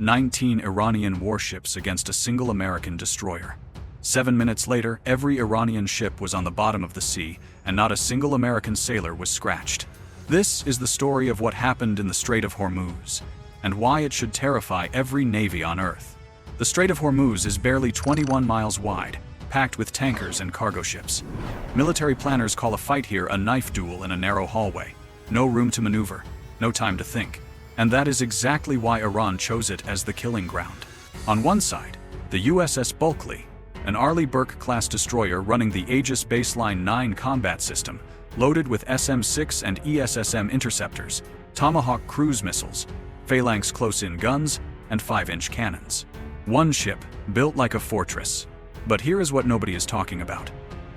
19 Iranian warships against a single American destroyer. 7 minutes later, every Iranian ship was on the bottom of the sea, and not a single American sailor was scratched. This is the story of what happened in the Strait of Hormuz, and why it should terrify every navy on Earth. The Strait of Hormuz is barely 21 miles wide, packed with tankers and cargo ships. Military planners call a fight here a knife duel in a narrow hallway. No room to maneuver, no time to think. And that is exactly why Iran chose it as the killing ground. On one side, the USS Bulkley, an Arleigh Burke-class destroyer running the Aegis Baseline 9 combat system, loaded with SM-6 and ESSM interceptors, Tomahawk cruise missiles, Phalanx close-in guns, and 5-inch cannons. One ship, built like a fortress. But here is what nobody is talking about.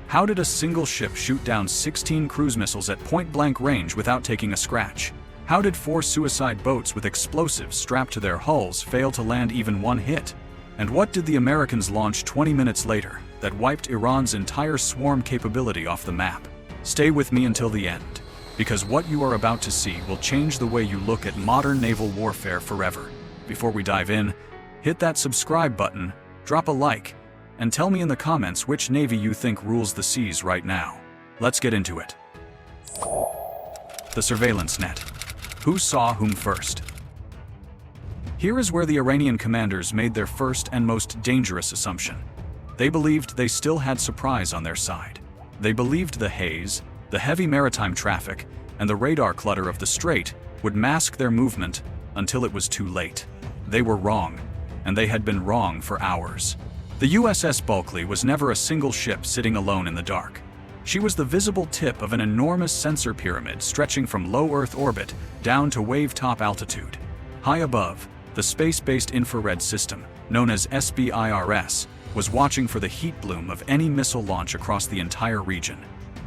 How did a single ship shoot down 16 cruise missiles at point-blank range without taking a scratch? How did 4 suicide boats with explosives strapped to their hulls fail to land even one hit? And what did the Americans launch 20 minutes later that wiped Iran's entire swarm capability off the map? Stay with me until the end, because what you are about to see will change the way you look at modern naval warfare forever. Before we dive in, hit that subscribe button, drop a like, and tell me in the comments which navy you think rules the seas right now. Let's get into it. The surveillance net. Who saw whom first? Here is where the Iranian commanders made their first and most dangerous assumption. They believed they still had surprise on their side. They believed the haze, the heavy maritime traffic, and the radar clutter of the strait would mask their movement until it was too late. They were wrong, and they had been wrong for hours. The USS Bulkley was never a single ship sitting alone in the dark. She was the visible tip of an enormous sensor pyramid stretching from low Earth orbit down to wave-top altitude. High above, the space-based infrared system, known as SBIRS, was watching for the heat bloom of any missile launch across the entire region.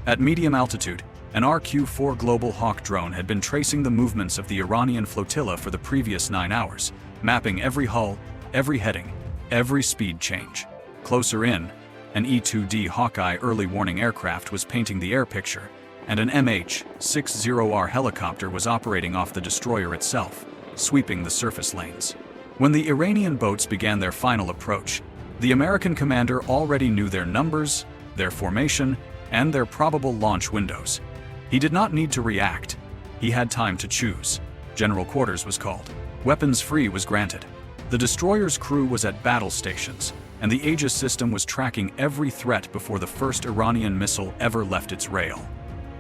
At medium altitude, an RQ-4 Global Hawk drone had been tracing the movements of the Iranian flotilla for the previous 9 hours, mapping every hull, every heading, every speed change. Closer in, an E-2D Hawkeye early warning aircraft was painting the air picture, and an MH-60R helicopter was operating off the destroyer itself, sweeping the surface lanes. When the Iranian boats began their final approach, the American commander already knew their numbers, their formation, and their probable launch windows. He did not need to react. He had time to choose. General Quarters was called. Weapons free was granted. The destroyer's crew was at battle stations, and the Aegis system was tracking every threat before the first Iranian missile ever left its rail.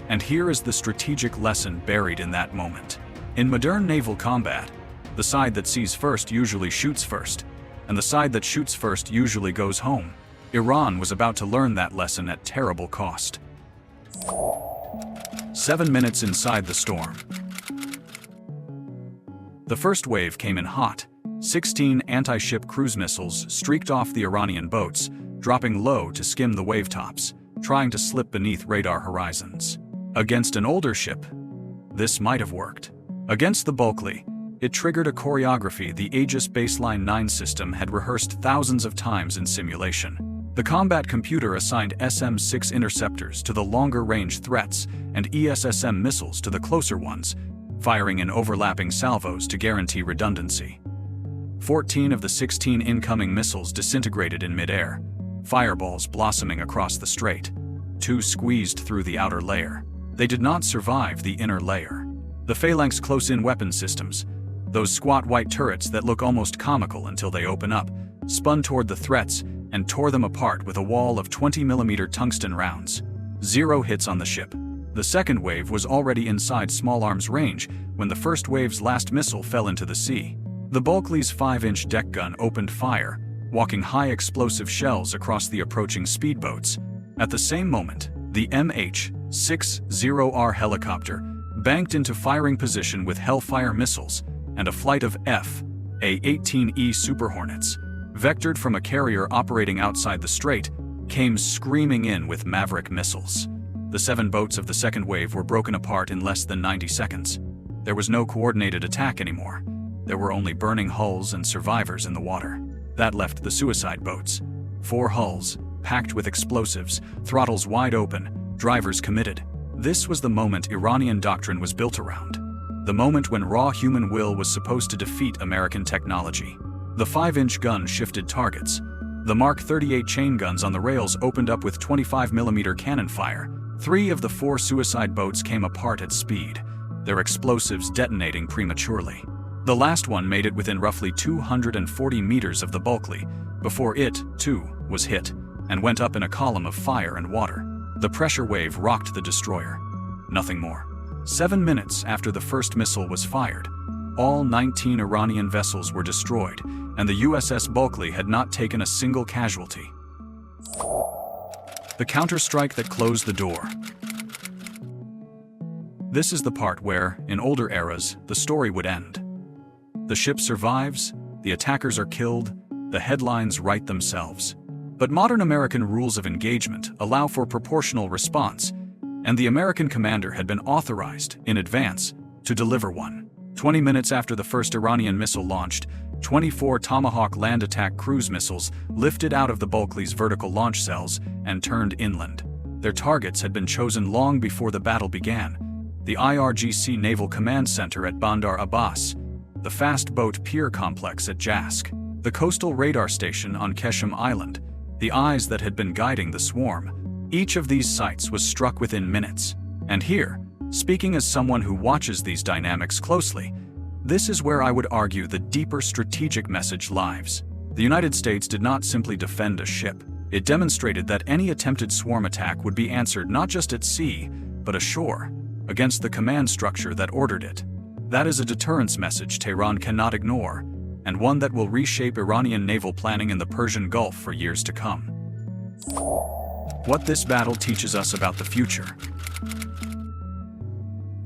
And here is the strategic lesson buried in that moment. In modern naval combat, the side that sees first usually shoots first, and the side that shoots first usually goes home. Iran was about to learn that lesson at terrible cost. 7 minutes inside the storm. The first wave came in hot. 16 anti-ship cruise missiles streaked off the Iranian boats, dropping low to skim the wavetops, trying to slip beneath radar horizons. Against an older ship, this might have worked. Against the Bulkley, it triggered a choreography the Aegis Baseline 9 system had rehearsed thousands of times in simulation. The combat computer assigned SM-6 interceptors to the longer-range threats and ESSM missiles to the closer ones, firing in overlapping salvos to guarantee redundancy. 14 of the 16 incoming missiles disintegrated in midair, fireballs blossoming across the strait. 2 squeezed through the outer layer. They did not survive the inner layer. The Phalanx close-in weapon systems, those squat white turrets that look almost comical until they open up, spun toward the threats and tore them apart with a wall of 20mm tungsten rounds. 0 hits on the ship. The second wave was already inside small arms range when the first wave's last missile fell into the sea. The Bulkley's 5-inch deck gun opened fire, walking high explosive shells across the approaching speedboats. At the same moment, the MH-60R helicopter banked into firing position with Hellfire missiles, and a flight of F/A-18E Super Hornets, vectored from a carrier operating outside the strait, came screaming in with Maverick missiles. The 7 boats of the second wave were broken apart in less than 90 seconds. There was no coordinated attack anymore. There were only burning hulls and survivors in the water. That left the suicide boats. 4 hulls, packed with explosives, throttles wide open, drivers committed. This was the moment Iranian doctrine was built around. The moment when raw human will was supposed to defeat American technology. The 5-inch gun shifted targets. The Mark 38 chain guns on the rails opened up with 25mm cannon fire. 3 of the 4 suicide boats came apart at speed, their explosives detonating prematurely. The last one made it within roughly 240 meters of the Bulkley, before it, too, was hit, and went up in a column of fire and water. The pressure wave rocked the destroyer. Nothing more. 7 minutes after the first missile was fired, all 19 Iranian vessels were destroyed, and the USS Bulkley had not taken a single casualty. The counterstrike that closed the door. This is the part where, in older eras, the story would end. The ship survives, the attackers are killed, the headlines write themselves. But modern American rules of engagement allow for proportional response, and the American commander had been authorized, in advance, to deliver one. 20 minutes after the first Iranian missile launched, 24 Tomahawk land attack cruise missiles lifted out of the Bulkley's vertical launch cells and turned inland. Their targets had been chosen long before the battle began: the IRGC Naval Command Center at Bandar Abbas, the fast boat pier complex at Jask, the coastal radar station on Keshem Island, the eyes that had been guiding the swarm. Each of these sites was struck within minutes. And here, speaking as someone who watches these dynamics closely, this is where I would argue the deeper strategic message lies. The United States did not simply defend a ship. It demonstrated that any attempted swarm attack would be answered not just at sea, but ashore, against the command structure that ordered it. That is a deterrence message Tehran cannot ignore, and one that will reshape Iranian naval planning in the Persian Gulf for years to come. What this battle teaches us about the future.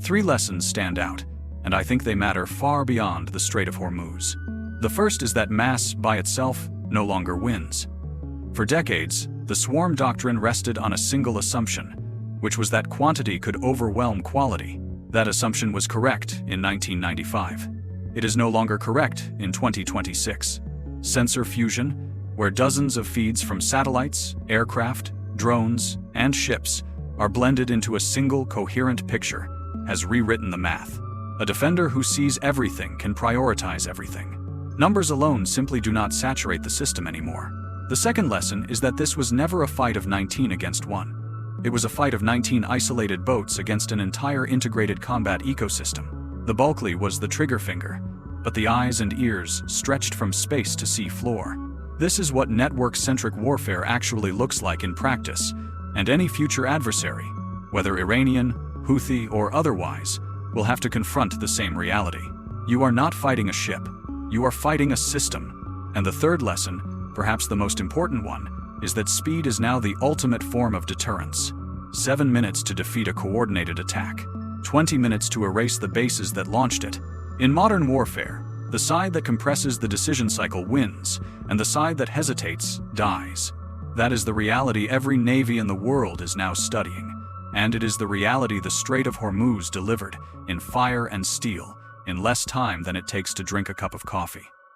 3 lessons stand out, and I think they matter far beyond the Strait of Hormuz. The first is that mass, by itself, no longer wins. For decades, the swarm doctrine rested on a single assumption, which was that quantity could overwhelm quality. That assumption was correct in 1995. It is no longer correct in 2026. Sensor fusion, where dozens of feeds from satellites, aircraft, drones, and ships are blended into a single coherent picture, has rewritten the math. A defender who sees everything can prioritize everything. Numbers alone simply do not saturate the system anymore. The second lesson is that this was never a fight of 19 against 1. It was a fight of 19 isolated boats against an entire integrated combat ecosystem. The Bulkley was the trigger finger, but the eyes and ears stretched from space to sea floor. This is what network-centric warfare actually looks like in practice, and any future adversary, whether Iranian, Houthi, or otherwise, will have to confront the same reality. You are not fighting a ship, you are fighting a system. And the third lesson, perhaps the most important one, is that speed is now the ultimate form of deterrence. 7 minutes to defeat a coordinated attack, 20 minutes to erase the bases that launched it. In modern warfare, the side that compresses the decision cycle wins, and the side that hesitates dies. That is the reality every navy in the world is now studying, and it is the reality the Strait of Hormuz delivered, in fire and steel, in less time than it takes to drink a cup of coffee.